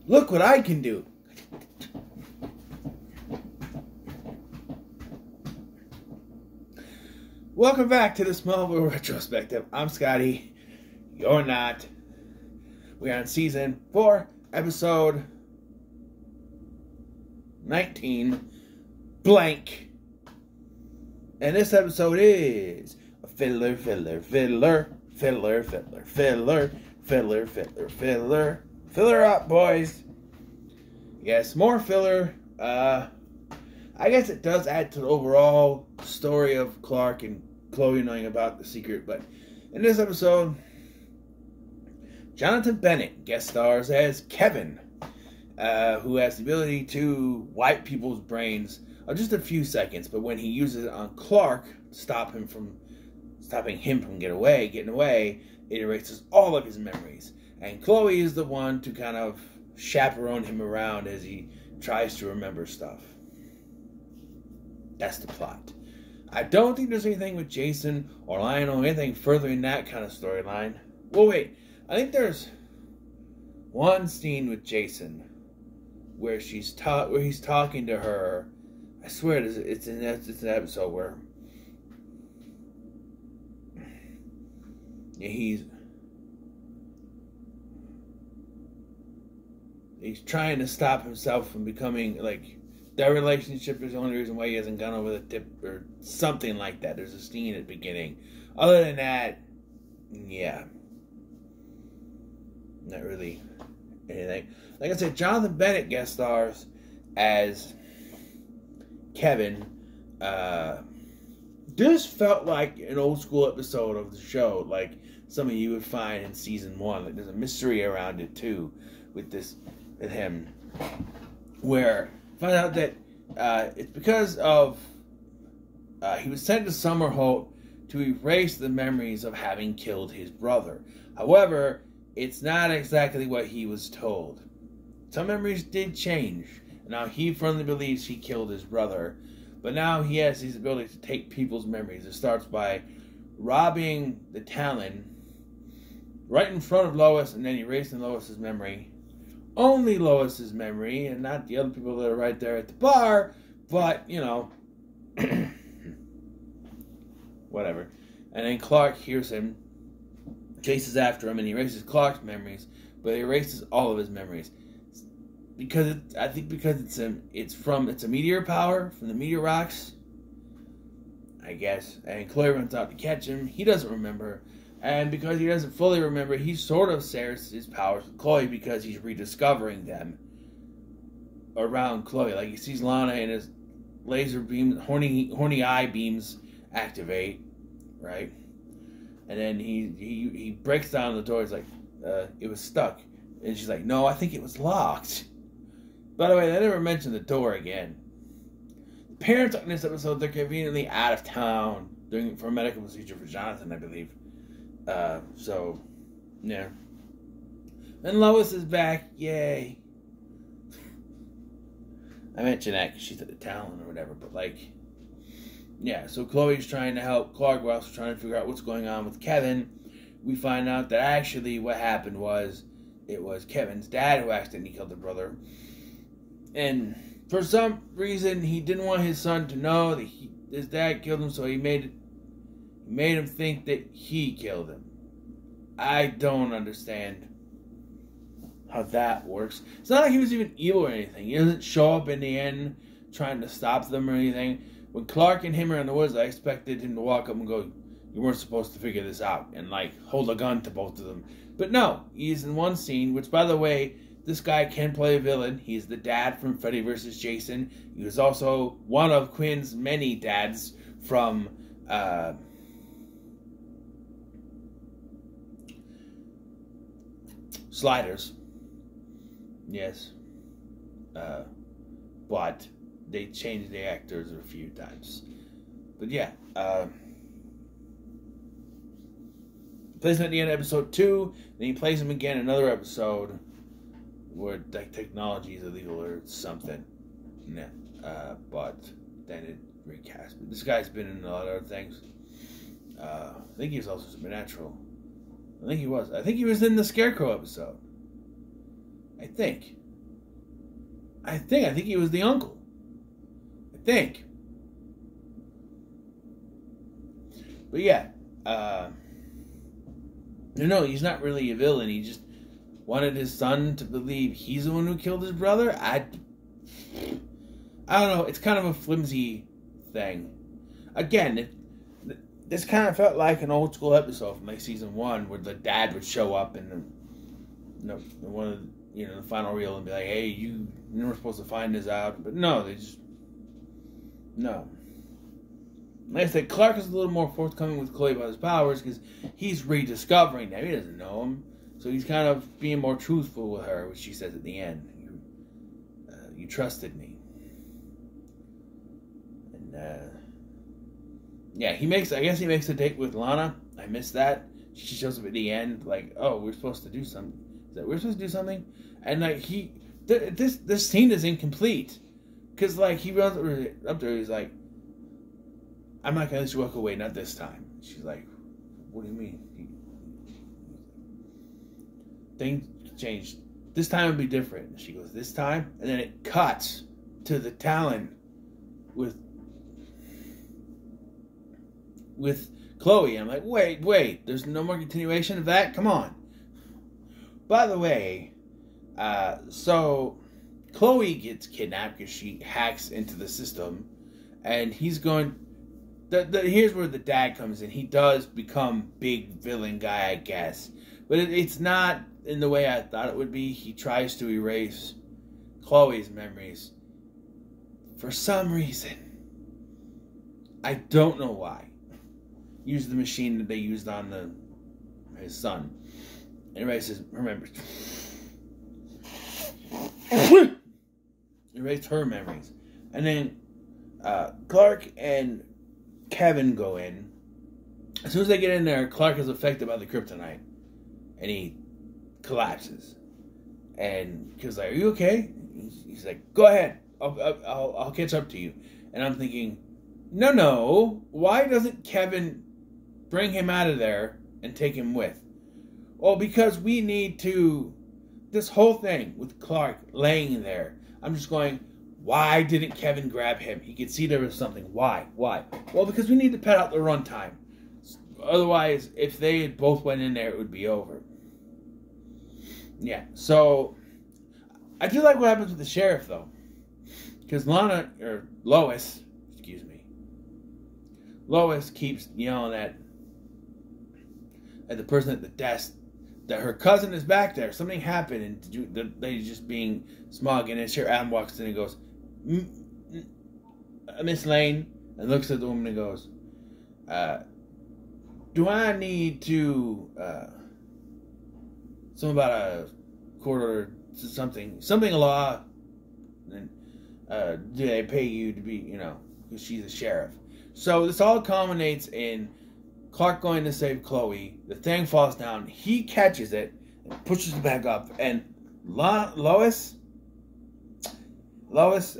Look what I can do. Welcome back to the Smallville Retrospective. I'm Scotty. You're not. We're on season 4, episode 19, blank. And this episode is fiddler, fiddler, fiddler, fiddler, fiddler, fiddler, fiddler, fiddler, fiddler. Filler up, boys. Yes, more filler. I guess it does add to the overall story of Clark and Chloe knowing about the secret. But in this episode, Jonathan Bennett guest stars as Kevin, who has the ability to wipe people's brains in just a few seconds. But when he uses it on Clark to stopping him from getting away, it erases all of his memories. And Chloe is the one to kind of chaperone him around as he tries to remember stuff. That's the plot. I don't think there's anything with Jason or Lionel or anything further in that kind of storyline. Well, wait. I think there's one scene with Jason where he's talking to her. I swear it's an episode where he's trying to stop himself from becoming, like, their relationship is the only reason why he hasn't gone over the tip or something like that. There's a scene at the beginning. Other than that, yeah. Not really anything. Like I said, Jonathan Bennett guest stars as Kevin. This felt like an old school episode of the show, like some of you would find in season 1. Like, there's a mystery around it too, with him, where find out that it's because of he was sent to Summerholt to erase the memories of having killed his brother. However, it's not exactly what he was told. Some memories did change. Now he firmly believes he killed his brother, but now he has his ability to take people's memories. It starts by robbing the Talon right in front of Lois and then erasing Lois's memory. Only Lois's memory and not the other people that are right there at the bar, but, you know, whatever. And then Clark hears him, chases after him, and he erases Clark's memories, but he erases all of his memories. Because it's a meteor power from the meteor rocks, I guess. And Chloe runs out to catch him. He doesn't remember. And because he doesn't fully remember, he sort of shares his powers with Chloe because he's rediscovering them around Chloe. Like, he sees Lana and his laser beam, horny eye beams activate, right? And then he breaks down the door. He's like, it was stuck. And she's like, no, I think it was locked. By the way, they never mentioned the door again. The parents in this episode, they're conveniently out of town for a medical procedure for Jonathan, I believe. So, yeah. And Lois is back. Yay. I mentioned that because she's at the Talon or whatever, but, like, yeah, so Chloe's trying to help Clark. We're also trying to figure out what's going on with Kevin. We find out that actually what happened was it was Kevin's dad who accidentally killed the brother. And for some reason, he didn't want his son to know that his dad killed him, so he made him think that he killed him. I don't understand how that works. It's not like he was even evil or anything. He doesn't show up in the end trying to stop them or anything. When Clark and him are in the woods, I expected him to walk up and go, you weren't supposed to figure this out, and, like, hold a gun to both of them. But no, he's in one scene, which, by the way, this guy can play a villain. He's the dad from Freddy vs. Jason. He was also one of Quinn's many dads from Sliders. Yes. But they changed the actors a few times. But yeah. Plays him at the end of episode 2. Then he plays him again in another episode where, like, technology is illegal or something. Yeah. But then it recast. But this guy's been in a lot of other things. I think he was also Supernatural. I think he was. I think he was in the Scarecrow episode. I think. I think he was the uncle. I think. But yeah, no, he's not really a villain. He just wanted his son to believe he's the one who killed his brother. I don't know. It's kind of a flimsy thing. Again, this kind of felt like an old school episode from like season 1, where the dad would show up in one of the final reel and be like, "Hey, you were supposed to find this out," but no, no. Like I said, Clark is a little more forthcoming with Chloe about his powers because he's rediscovering them. He doesn't know them, so he's kind of being more truthful with her, which she says at the end. You trusted me, and yeah, I guess he makes a date with Lana. I missed that. She shows up at the end, like, "Oh, we're supposed to do something. We're supposed to do something," and like this scene is incomplete because like he runs up to her, he's like, "I'm not gonna let you walk away, not this time." She's like, "What do you mean?" Things changed. This time would be different. She goes, "This time," and then it cuts to the Talon with Chloe. I'm like, wait, there's no more continuation of that? Come on. By the way, so Chloe gets kidnapped because she hacks into the system, and he's going. Here's where the dad comes in. He does become big villain guy, I guess, but it's not in the way I thought it would be. He tries to erase Chloe's memories for some reason. I don't know why. Use the machine that they used on his son. Erases her memories. Erased her memories, and then Clark and Kevin go in. As soon as they get in there, Clark is affected by the kryptonite, and he collapses. And Kev's like, "Are you okay?" He's like, "Go ahead. I'll catch up to you." And I'm thinking, no. Why doesn't Kevin bring him out of there and take him with? Well, because we need to. This whole thing with Clark laying there, I'm just going, why didn't Kevin grab him? He could see there was something. Why? Well, because we need to pad out the runtime. Otherwise, if they had both went in there, it would be over. Yeah, so I do like what happens with the sheriff, though. Because Lois keeps yelling at the person at the desk that her cousin is back there. Something happened, and the lady's just being smug. And then Sheriff Adam walks in and goes, "Miss Lane," and looks at the woman and goes, "Do I need to something about a court order, something law? And do they pay you to be, because she's a sheriff?" So this all culminates in Clark going to save Chloe. The thing falls down. He catches it and pushes it back up. And Lois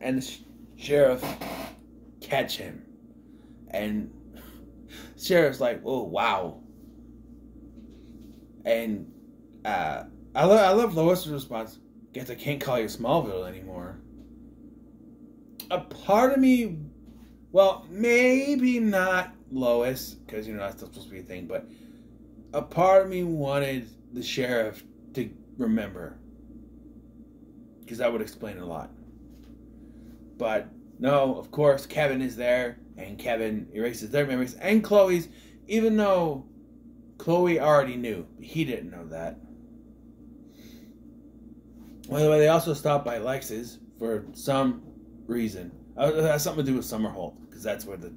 and the sheriff catch him. And the sheriff's like, "Oh, wow." And I love Lois' response. "Guess I can't call you Smallville anymore." A part of me, well, maybe not Lois, because that's still supposed to be a thing, but a part of me wanted the sheriff to remember, because that would explain a lot. But no, of course, Kevin is there, and Kevin erases their memories and Chloe's, even though Chloe already knew. He didn't know that. By the way, they also stopped by Lex's for some reason. It has something to do with Summerholt, because that's where the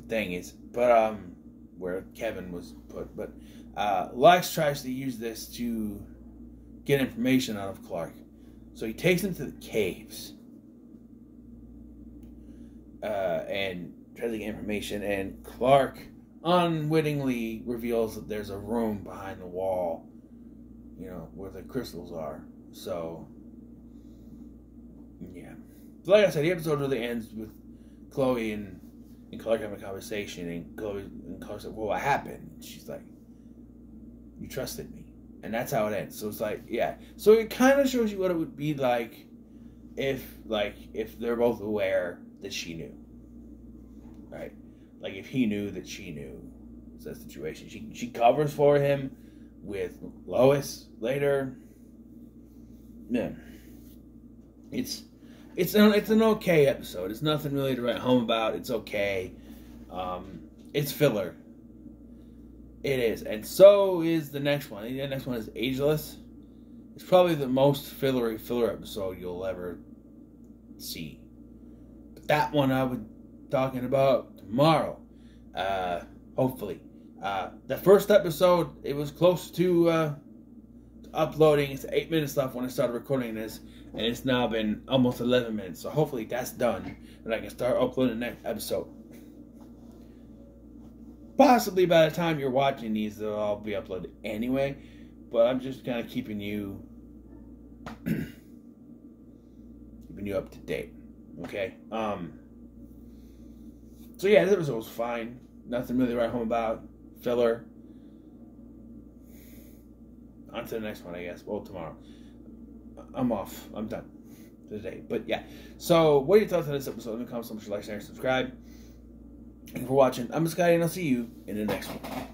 thing is. But, where Kevin was put. But, Lex tries to use this to get information out of Clark. So he takes him to the caves. And tries to get information. And Clark unwittingly reveals that there's a room behind the wall, where the crystals are. So, yeah. So like I said, the episode really ends with Chloe and Clark having a conversation, and Clark said, "Well, what happened?" And she's like, "You trusted me." And that's how it ends. So it's like, yeah. So it kind of shows you what it would be like if they're both aware that she knew, right? Like if he knew that she knew, it's that situation. She covers for him with Lois later. Yeah, it's an okay episode. It's nothing really to write home about. It's okay. It's filler. It is, and so is the next one. The next one is Ageless. It's probably the most filler episode you'll ever see. But that one I'll be talking about tomorrow. Hopefully. The first episode, it was close to uploading. It's 8 minutes left when I started recording this, and it's now been almost 11 minutes. So hopefully that's done, and I can start uploading the next episode. Possibly by the time you're watching these, they'll all be uploaded anyway. But I'm just kind of keeping you up to date. Okay. So yeah, this episode was fine. Nothing really to write home about. Filler. On to the next one, I guess. Well, tomorrow. I'm off. I'm done today. But yeah. So, what are your thoughts on this episode? Leave a comment, so much like, share, and subscribe. Thank you for watching. I'm Scotty, and I'll see you in the next one.